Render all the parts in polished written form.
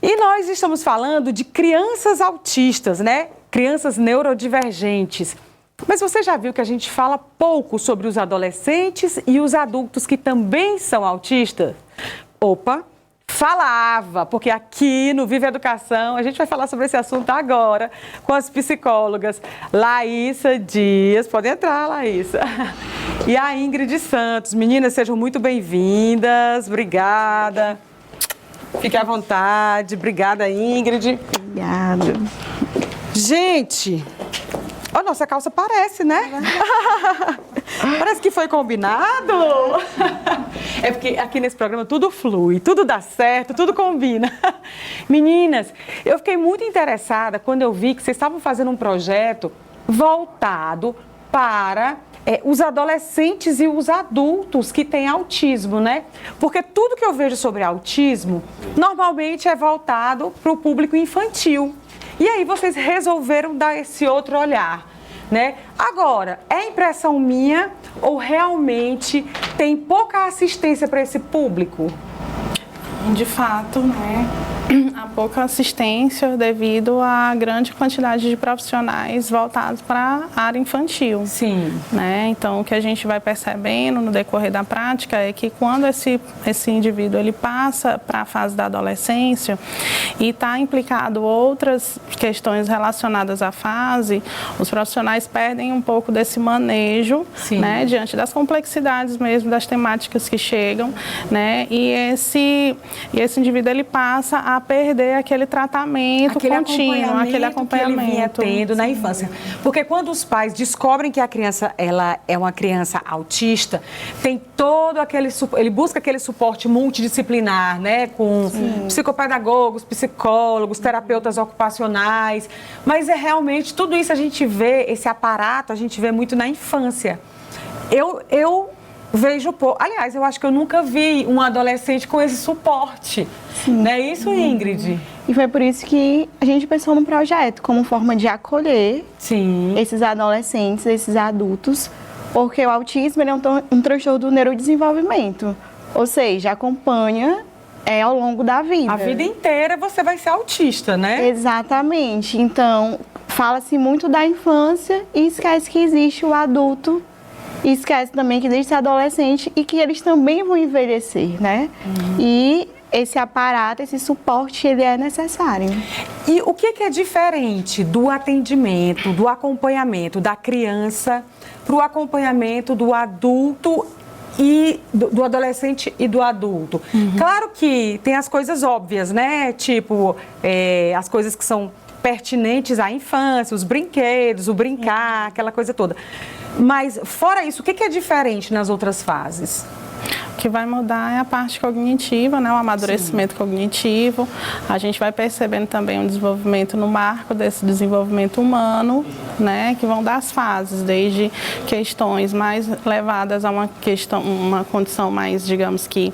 E nós estamos falando de crianças autistas, né? Crianças neurodivergentes. Mas você já viu que a gente fala pouco sobre os adolescentes e os adultos que também são autistas? Opa, falava, porque aqui no Viva Educação a gente vai falar sobre esse assunto agora com as psicólogas Laísa Dias. Pode entrar, Laísa. E a Ingrid Santos. Meninas, sejam muito bem-vindas. Obrigada. Fique à vontade. Obrigada, Ingrid. Obrigada. Gente, a nossa calça parece, né? Parece que foi combinado. É porque aqui nesse programa tudo flui, tudo dá certo, tudo combina. Meninas, eu fiquei muito interessada quando eu vi que vocês estavam fazendo um projeto voltado para os adolescentes e os adultos que têm autismo, né? Porque tudo que eu vejo sobre autismo normalmente é voltado para o público infantil. E aí vocês resolveram dar esse outro olhar, né? Agora, é impressão minha ou realmente tem pouca assistência para esse público? De fato, né? Há pouca assistência devido à grande quantidade de profissionais voltados para a área infantil. Sim. Né? Então, o que a gente vai percebendo no decorrer da prática é que quando esse indivíduo ele passa para a fase da adolescência e está implicado outras questões relacionadas à fase, os profissionais perdem um pouco desse manejo, né? Diante das complexidades mesmo das temáticas que chegam, né? E esse indivíduo ele passa a perder aquele tratamento contínuo, aquele acompanhamento que ele vinha tendo na infância. Porque quando os pais descobrem que a criança ela é uma criança autista, tem todo aquele ele busca aquele suporte multidisciplinar, né, com psicopedagogos, psicólogos, terapeutas ocupacionais, mas é realmente tudo isso a gente vê, esse aparato a gente vê muito na infância. Eu vejo pouco. Aliás, eu acho que eu nunca vi um adolescente com esse suporte. Não é isso, Ingrid? E foi por isso que a gente pensou no projeto, como forma de acolher esses adolescentes, esses adultos, porque o autismo ele é um transtorno do neurodesenvolvimento, ou seja, acompanha ao longo da vida. A vida inteira você vai ser autista, né? Exatamente. Então, fala-se muito da infância e esquece que existe o adulto. E esquece também que existe adolescente e que eles também vão envelhecer, né? E esse aparato, esse suporte, ele é necessário. E o que é diferente do atendimento, do acompanhamento da criança para o acompanhamento do adulto e do adolescente e do adulto? Claro que tem as coisas óbvias, né? Tipo, as coisas que são pertinentes à infância, os brinquedos, o brincar, aquela coisa toda. Mas, fora isso, o que é diferente nas outras fases? O que vai mudar é a parte cognitiva, né? O amadurecimento cognitivo. A gente vai percebendo também um desenvolvimento no marco desse desenvolvimento humano, né? Que vão das fases, desde questões mais levadas a uma condição mais, digamos que,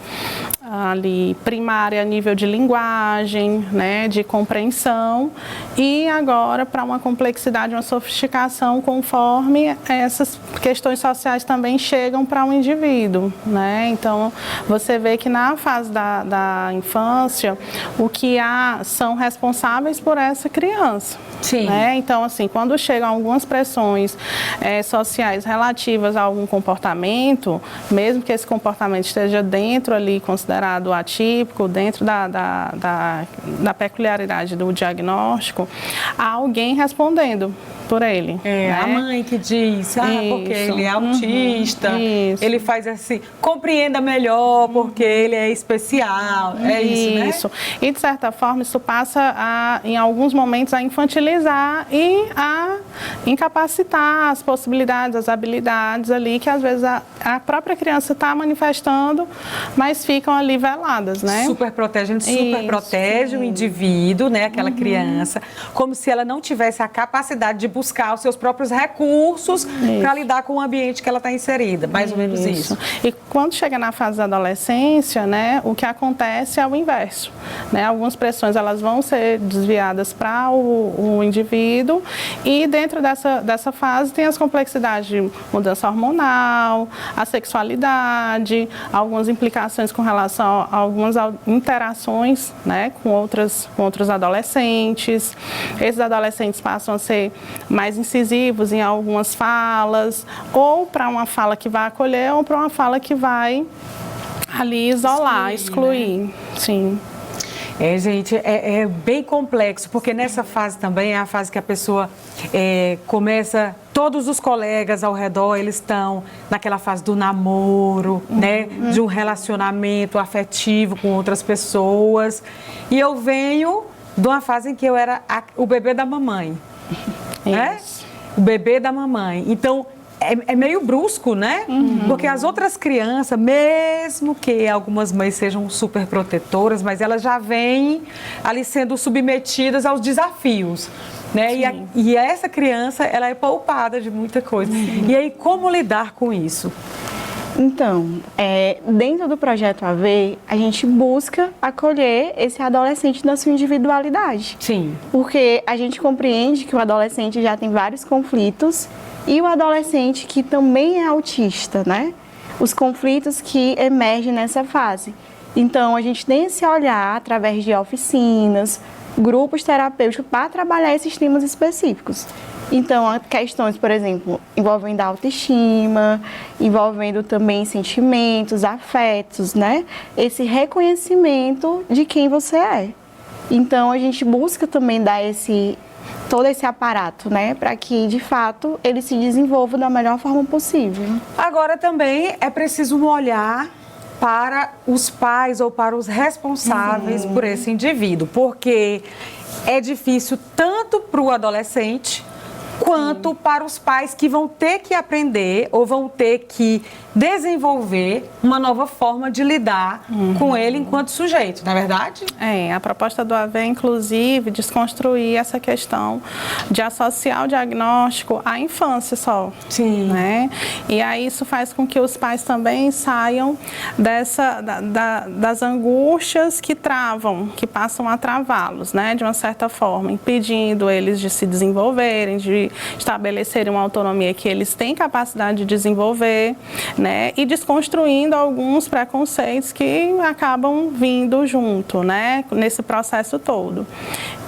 ali primária a nível de linguagem, né, de compreensão, e agora para uma complexidade, uma sofisticação conforme essas questões sociais também chegam para um indivíduo, né? Então você vê que na fase da infância o que há são responsáveis por essa criança. Né? Então, assim, quando chegam algumas pressões sociais relativas a algum comportamento, mesmo que esse comportamento esteja dentro ali, considerado atípico, dentro da peculiaridade do diagnóstico, há alguém respondendo por ele. Né? A mãe que diz, porque ele é autista, ele faz assim, compreenda melhor porque ele é especial, é isso, né? Isso. E, de certa forma, isso passa, em alguns momentos, a infantilizar e a incapacitar as possibilidades, as habilidades ali que, às vezes, a própria criança está manifestando, mas ficam ali veladas, né? Super protege o indivíduo, né? Aquela criança, como se ela não tivesse a capacidade de buscar os seus próprios recursos para lidar com o ambiente que ela está inserida, mais ou menos isso. E quando chega na fase da adolescência, né, o que acontece é o inverso, né? Algumas pressões elas vão ser desviadas para o indivíduo e dentro dessa fase tem as complexidades de mudança hormonal, a sexualidade, algumas implicações com relação a algumas interações, né, com outros adolescentes. Esses adolescentes passam a ser mais incisivos em algumas falas, ou para uma fala que vai acolher, ou para uma fala que vai ali isolar, excluir. Né? Sim. Gente, é bem complexo, porque nessa fase também é a fase que a pessoa começa, todos os colegas ao redor, eles estão naquela fase do namoro, né, de um relacionamento afetivo com outras pessoas, e eu venho de uma fase em que eu era o bebê da mamãe, né? O bebê da mamãe, então é meio brusco, né? Porque as outras crianças, mesmo que algumas mães sejam super protetoras, mas elas já vêm ali sendo submetidas aos desafios, né? E essa criança, ela é poupada de muita coisa. E aí, como lidar com isso? Então, dentro do Projeto AV, a gente busca acolher esse adolescente na sua individualidade. Sim. Porque a gente compreende que o adolescente já tem vários conflitos e o adolescente que também é autista, né? Os conflitos que emergem nessa fase. Então, a gente tem esse olhar através de oficinas, grupos terapêuticos para trabalhar esses temas específicos. Então, questões, por exemplo, envolvendo a autoestima, envolvendo também sentimentos, afetos, né? Esse reconhecimento de quem você é. Então, a gente busca também dar todo esse aparato, né? Para que, de fato, ele se desenvolva da melhor forma possível. Agora, também é preciso um olhar para os pais ou para os responsáveis por esse indivíduo, porque é difícil tanto para o adolescente quanto para os pais que vão ter que aprender ou vão ter que desenvolver uma nova forma de lidar com ele enquanto sujeito, não é verdade? A proposta do AV, inclusive, desconstruir essa questão de associar o diagnóstico à infância só. Sim. Né? E aí isso faz com que os pais também saiam das angústias que travam, que passam a travá-los, né? De uma certa forma, impedindo eles de se desenvolverem, de estabelecerem uma autonomia que eles têm capacidade de desenvolver, né? E desconstruindo alguns preconceitos que acabam vindo junto, né? Nesse processo todo.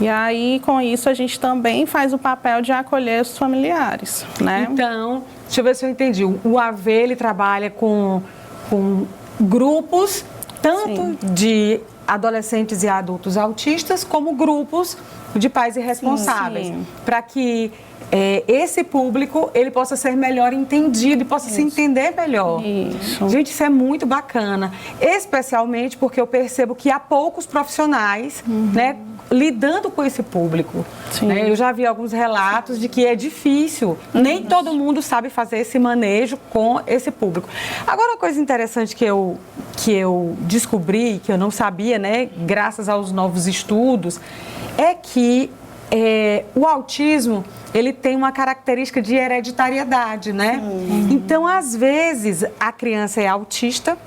E aí, com isso, a gente também faz o papel de acolher os familiares, né? Então, deixa eu ver se eu entendi. O AV, ele trabalha com grupos, tanto de adolescentes e adultos autistas, como grupos de pais irresponsáveis, para que esse público ele possa ser melhor entendido e possa se entender melhor. Isso. Gente, isso é muito bacana, especialmente porque eu percebo que há poucos profissionais, né, lidando com esse público. Né? Eu já vi alguns relatos de que é difícil, nem todo mundo sabe fazer esse manejo com esse público. Agora, uma coisa interessante que eu descobri, que eu não sabia, né, graças aos novos estudos, é que o autismo, ele tem uma característica de hereditariedade, né? Então, às vezes, a criança é autista,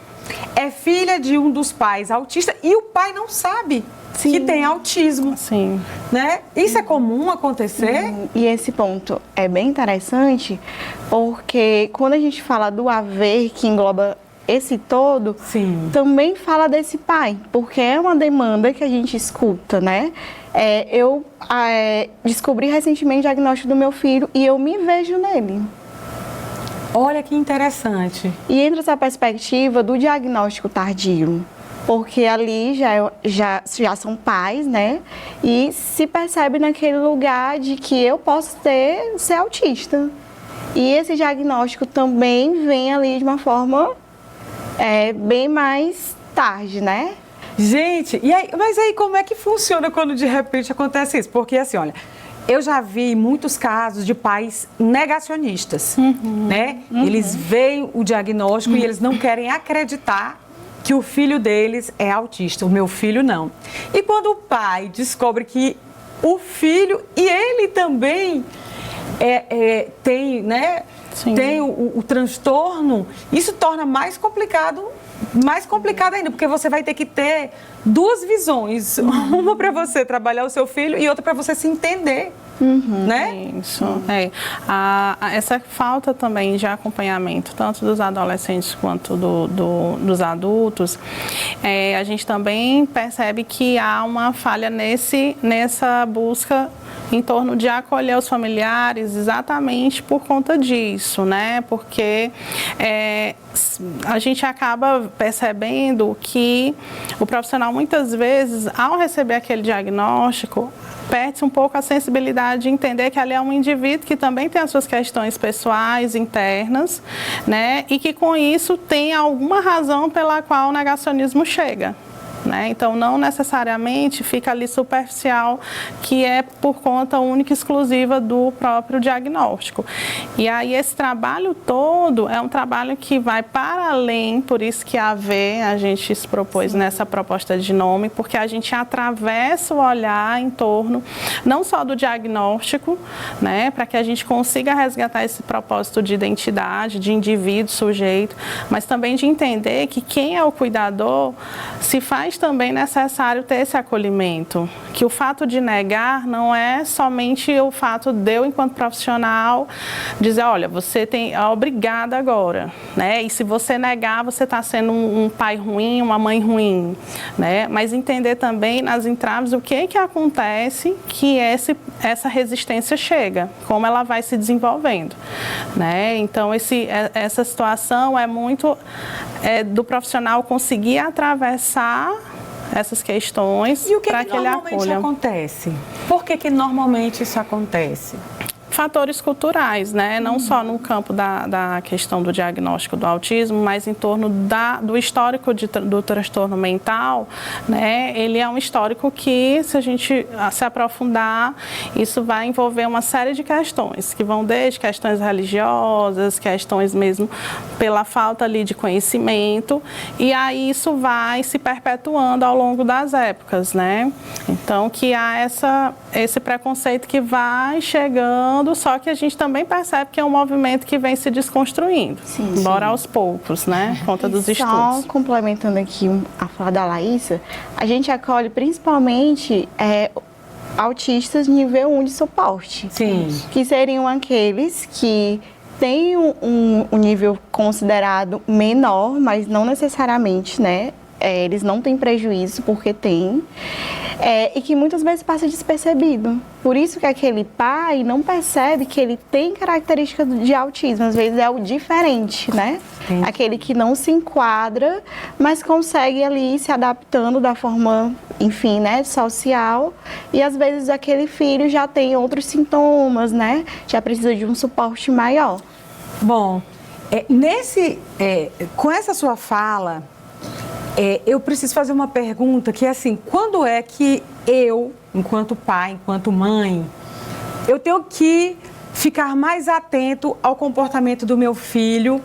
é filha de um dos pais autista e o pai não sabe que tem autismo. Sim. Né? Isso é comum acontecer? E esse ponto é bem interessante, porque quando a gente fala do haver, que engloba esse todo, também fala desse pai, porque é uma demanda que a gente escuta, né? Eu descobri recentemente o diagnóstico do meu filho e eu me vejo nele. Olha que interessante. E entra essa perspectiva do diagnóstico tardio, porque ali já são pais, né? E se percebe naquele lugar de que eu posso ser autista. E esse diagnóstico também vem ali de uma forma bem mais tarde, né? Gente, mas aí como é que funciona quando de repente acontece isso? Porque assim, olha, eu já vi muitos casos de pais negacionistas, né? Eles veem o diagnóstico e eles não querem acreditar que o filho deles é autista, o meu filho não. E quando o pai descobre que o filho e ele também tem, né? Sim. Tem o transtorno, isso torna mais complicado ainda, porque você vai ter que ter duas visões, uma para você trabalhar o seu filho e outra para você se entender, né? Isso, essa falta também de acompanhamento, tanto dos adolescentes quanto dos adultos, a gente também percebe que há uma falha nessa busca em torno de acolher os familiares exatamente por conta disso, né? Porque a gente acaba percebendo que o profissional muitas vezes, ao receber aquele diagnóstico, perde um pouco a sensibilidade de entender que ali é um indivíduo que também tem as suas questões pessoais, internas, né? E que com isso tem alguma razão pela qual o negacionismo chega. Né? Então, não necessariamente fica ali superficial, que é por conta única e exclusiva do próprio diagnóstico. E aí, esse trabalho todo é um trabalho que vai para além, por isso que a gente se propôs nessa proposta de nome, porque a gente atravessa o olhar em torno, não só do diagnóstico, né? Para que a gente consiga resgatar esse propósito de identidade, de indivíduo, sujeito, mas também de entender que quem é o cuidador se faz também necessário ter esse acolhimento, que o fato de negar não é somente o fato de eu, enquanto profissional, dizer, olha, você é obrigada agora, né? E se você negar, você está sendo um pai ruim, uma mãe ruim, né? Mas entender também nas entraves o que acontece que essa resistência chega, como ela vai se desenvolvendo, né? Então, essa situação é muito do profissional conseguir atravessar essas questões para que ele acolha. E o que normalmente acontece? Por que normalmente isso acontece? Fatores culturais, né? Não só no campo da questão do diagnóstico do autismo, mas em torno do histórico do transtorno mental, né? Ele é um histórico que, se a gente se aprofundar, isso vai envolver uma série de questões, que vão desde questões religiosas, questões mesmo pela falta ali de conhecimento, e aí isso vai se perpetuando ao longo das épocas, né? Então, que há esse preconceito que vai chegando, só que a gente também percebe que é um movimento que vem se desconstruindo, embora aos poucos, né? Por conta dos estudos. Só complementando aqui a fala da Laísa, a gente acolhe principalmente autistas nível 1 de suporte. Sim. Que seriam aqueles que têm um nível considerado menor, mas não necessariamente, né? Eles não têm prejuízo porque têm. E que muitas vezes passa despercebido. Por isso que aquele pai não percebe que ele tem características de autismo. Às vezes é o diferente, né? Sim. Aquele que não se enquadra, mas consegue ali se adaptando da forma, enfim, né, social. E às vezes aquele filho já tem outros sintomas, né? Já precisa de um suporte maior. Bom, com essa sua fala, eu preciso fazer uma pergunta que é assim, quando é que eu, enquanto pai, enquanto mãe, eu tenho que ficar mais atento ao comportamento do meu filho?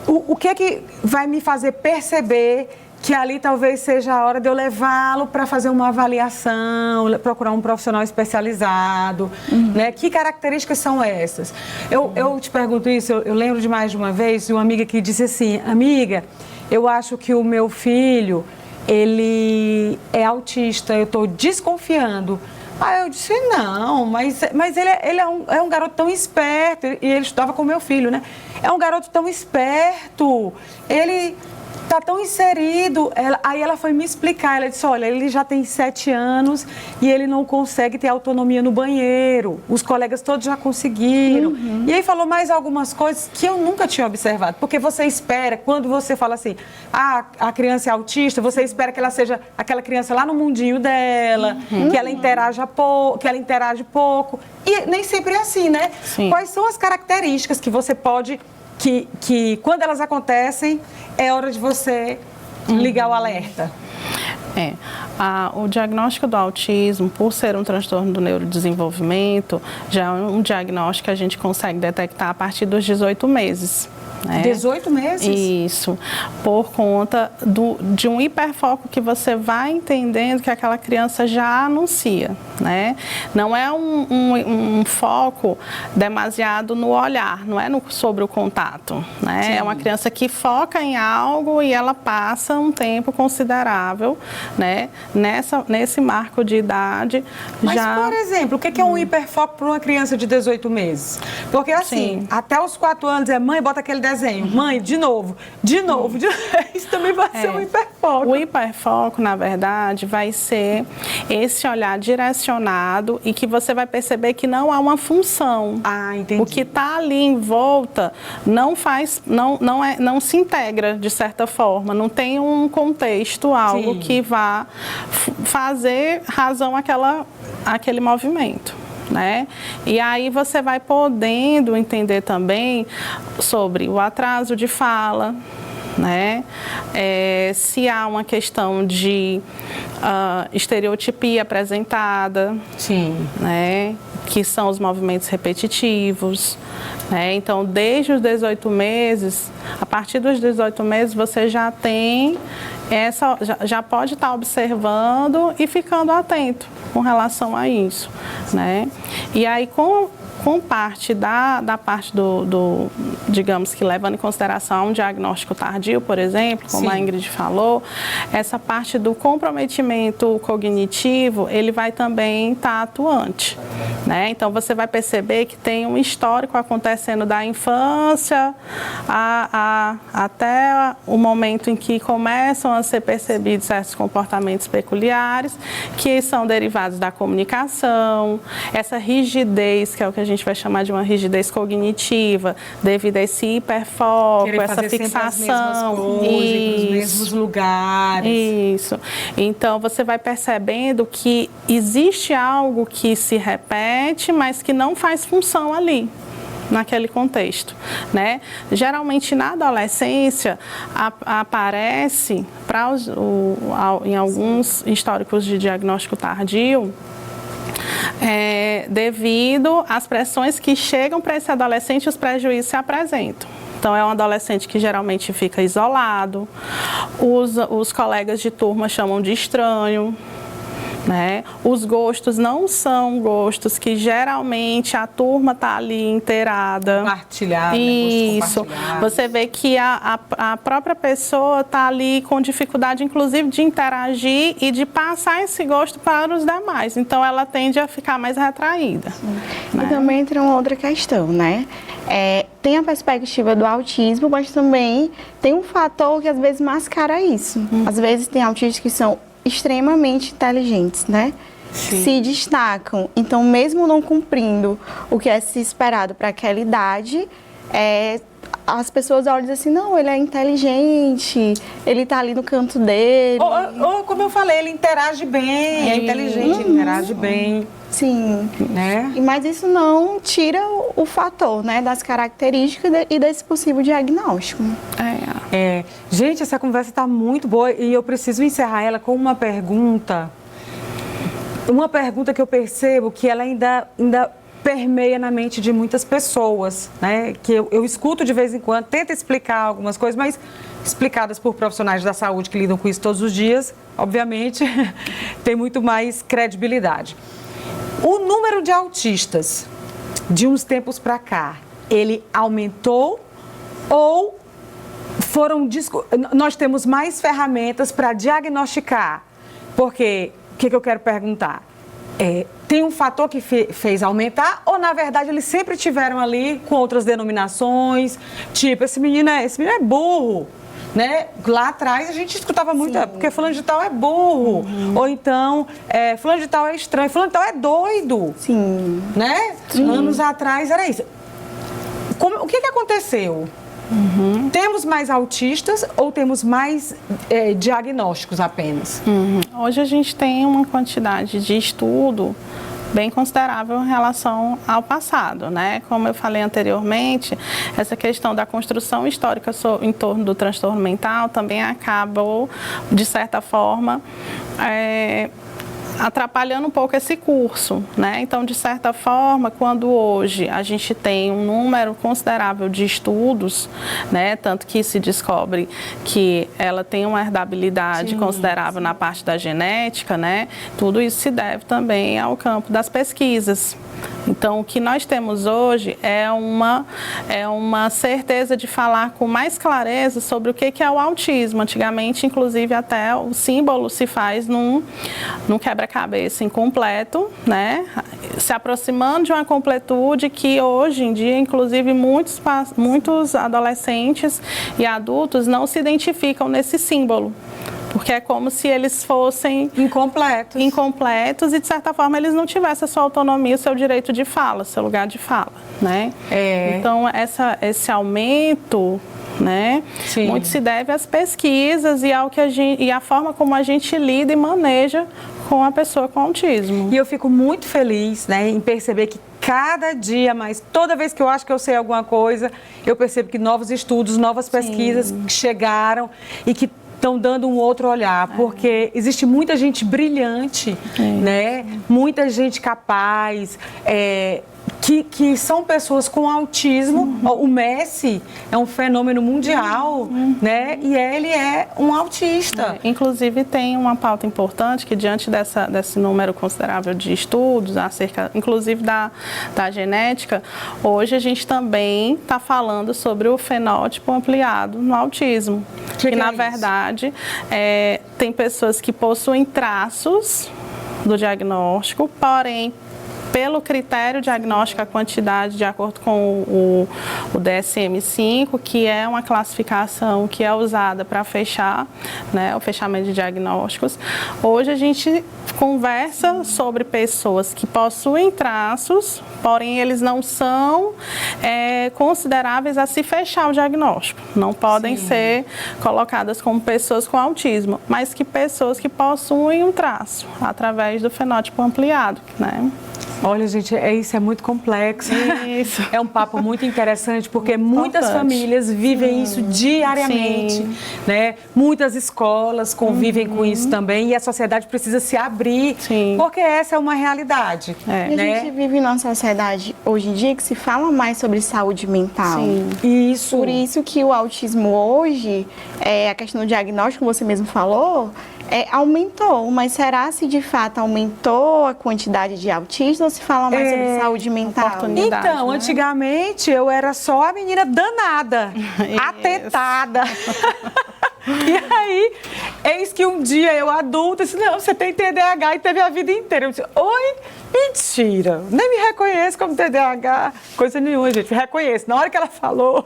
O que é que vai me fazer perceber que ali talvez seja a hora de eu levá-lo para fazer uma avaliação, procurar um profissional especializado, né? Que características são essas? Eu te pergunto isso, eu lembro de mais de uma vez de uma amiga que disse assim, amiga, eu acho que o meu filho, ele é autista, eu estou desconfiando. Aí eu disse, não, mas ele é um garoto tão esperto, e ele estudava com o meu filho, né? É um garoto tão esperto, ele está tão inserido. Aí ela foi me explicar, ela disse, olha, ele já tem 7 anos e ele não consegue ter autonomia no banheiro. Os colegas todos já conseguiram. E aí falou mais algumas coisas que eu nunca tinha observado. Porque você espera, quando você fala assim, a criança é autista, você espera que ela seja aquela criança lá no mundinho dela, que ela interage pouco. E nem sempre é assim, né? Sim. Quais são as características que você pode... Que quando elas acontecem, é hora de você ligar o alerta? O diagnóstico do autismo, por ser um transtorno do neurodesenvolvimento, já é um diagnóstico que a gente consegue detectar a partir dos 18 meses. né? 18 meses? Isso, por conta de um hiperfoco que você vai entendendo que aquela criança já anuncia, né? Não é um foco demasiado no olhar, não é sobre o contato, né? Sim. É uma criança que foca em algo e ela passa um tempo considerável, né? Nesse marco de idade. Mas, já... por exemplo, o que é um hiperfoco para uma criança de 18 meses? Porque, assim, Sim. até os 4 anos é mãe, bota aquele desenho. Mãe, de novo. Isso também vai ser um hiperfoco. O hiperfoco, na verdade, vai ser esse olhar direcionado e que você vai perceber que não há uma função. Ah, entendi. O que está ali em volta não se integra, de certa forma. Não tem um contexto, algo Sim. que vá fazer razão àquele movimento, né? E aí você vai podendo entender também sobre o atraso de fala, né? Se há uma questão de estereotipia apresentada, Sim. né? Que são os movimentos repetitivos, né? Então, desde os 18 meses, a partir dos 18 meses, você já tem já pode estar observando e ficando atento com relação a isso, né? E aí, com parte da parte digamos que levando em consideração um diagnóstico tardio, por exemplo, como Sim. a Ingrid falou, essa parte do comprometimento cognitivo, ele vai também estar atuante, né? Então, você vai perceber que tem um histórico acontecendo da infância até o momento em que começam a ser percebidos certos comportamentos peculiares, que são derivados da comunicação, essa rigidez, que é o que a gente vai chamar de uma rigidez cognitiva, devido a esse hiperfoco, Querer essa fazer fixação. sempre as mesmas coisas, ir pros mesmos lugares. Isso. Então, você vai percebendo que existe algo que se repete, mas que não faz função ali, naquele contexto, né? Geralmente, na adolescência, aparece, em alguns históricos de diagnóstico tardio, devido às pressões que chegam para esse adolescente, os prejuízos se apresentam. Então, é um adolescente que geralmente fica isolado, os colegas de turma chamam de estranho, né? Os gostos não são gostos que geralmente a turma está ali inteirada. Compartilhado, isso. Né? Você vê que a própria pessoa está ali com dificuldade, inclusive, de interagir e de passar esse gosto para os demais. Então, ela tende a ficar mais retraída. E também entra uma outra questão, né? Tem a perspectiva do autismo, mas também tem um fator que às vezes mascara isso. Às vezes tem autistas que são extremamente inteligentes, né? Sim. Se destacam. Então, mesmo não cumprindo o que é se esperado para aquela idade, as pessoas olham e dizem assim, não, ele é inteligente, ele está ali no canto dele. Ou, como eu falei, ele interage bem, é inteligente, ele interage bem. Sim, né? Mas isso não tira o fator, né, das características e desse possível diagnóstico. Gente, essa conversa está muito boa e eu preciso encerrar ela com uma pergunta. Uma pergunta que eu percebo que ela ainda permeia na mente de muitas pessoas, né? Que eu escuto de vez em quando, tento explicar algumas coisas, mas explicadas por profissionais da saúde que lidam com isso todos os dias, obviamente, tem muito mais credibilidade. O número de autistas, de uns tempos para cá, ele aumentou ou nós temos mais ferramentas para diagnosticar? Porque, o que eu quero perguntar? Tem um fator que fez aumentar ou, na verdade, eles sempre tiveram ali com outras denominações, tipo, esse menino é burro, né? Lá atrás a gente escutava muito, porque fulano de tal é burro, ou então, fulano de tal é estranho, fulano de tal é doido. Sim. Né? Sim. Anos atrás era isso. O que aconteceu? Temos mais autistas ou temos mais diagnósticos apenas? Hoje a gente tem uma quantidade de estudo bem considerável em relação ao passado, né? Como eu falei anteriormente, essa questão da construção histórica em torno do transtorno mental também acabou, de certa forma, atrapalhando um pouco esse curso, né? Então, de certa forma, quando hoje a gente tem um número considerável de estudos, né? Tanto que se descobre que ela tem uma herdabilidade considerável na parte da genética, né? Tudo isso se deve também ao campo das pesquisas. Então, o que nós temos hoje é uma certeza de falar com mais clareza sobre o que é o autismo. Antigamente, inclusive, até o símbolo se faz num quebra-cabeça incompleto, né? Se aproximando de uma completude que hoje em dia, inclusive, muitos adolescentes e adultos não se identificam nesse símbolo. Porque é como se eles fossem incompletos e, de certa forma, eles não tivessem a sua autonomia, o seu direito de fala, seu lugar de fala, né? Então, esse aumento, né, muito se deve às pesquisas e à forma como a gente lida e maneja com a pessoa com autismo. E eu fico muito feliz, né, em perceber que cada dia mais, toda vez que eu acho que eu sei alguma coisa, eu percebo que novos estudos, novas pesquisas chegaram e que estão dando um outro olhar, porque existe muita gente brilhante, né? Muita gente capaz, que são pessoas com autismo. O Messi é um fenômeno mundial, né? E ele é um autista. Inclusive, tem uma pauta importante que, diante desse número considerável de estudos, acerca, inclusive, da genética, hoje a gente também está falando sobre o fenótipo ampliado no autismo. Que na verdade, tem pessoas que possuem traços do diagnóstico, porém, pelo critério diagnóstico, a quantidade de acordo com o DSM-5, que é uma classificação que é usada para fechar, né, o fechamento de diagnósticos. Hoje a gente conversa sobre pessoas que possuem traços, porém eles não são consideráveis a se fechar o diagnóstico. Não podem ser colocadas como pessoas com autismo, mas que pessoas que possuem um traço através do fenótipo ampliado, né? Olha, gente, isso é muito complexo. Isso. É um papo muito interessante, porque muitas famílias vivem isso diariamente, né? Muitas escolas convivem com isso também, e a sociedade precisa se abrir, porque essa é uma realidade. E a gente vive numa sociedade hoje em dia que se fala mais sobre saúde mental. Isso. Por isso que o autismo hoje, a questão do diagnóstico, você mesmo falou, aumentou, mas será se de fato aumentou a quantidade de autistas ou se fala mais sobre saúde mental? Então, antigamente eu era só a menina danada, atentada. E aí, eis que um dia eu adulta disse, não, você tem TDAH e teve a vida inteira. Eu disse, oi? Mentira, nem me reconheço como TDAH, coisa nenhuma, gente, me reconheço. Na hora que ela falou,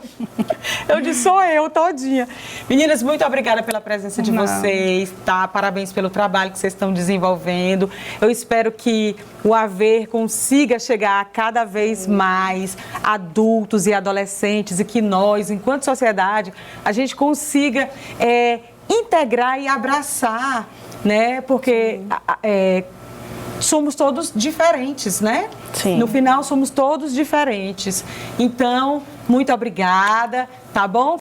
eu disse, sou eu todinha. Meninas, muito obrigada pela presença de vocês, tá? Parabéns pelo trabalho que vocês estão desenvolvendo. Eu espero que o Haver consiga chegar a cada vez mais adultos e adolescentes e que nós, enquanto sociedade, a gente consiga integrar e abraçar, né? Porque somos todos diferentes, né? No final, somos todos diferentes. Então, muito obrigada, tá bom?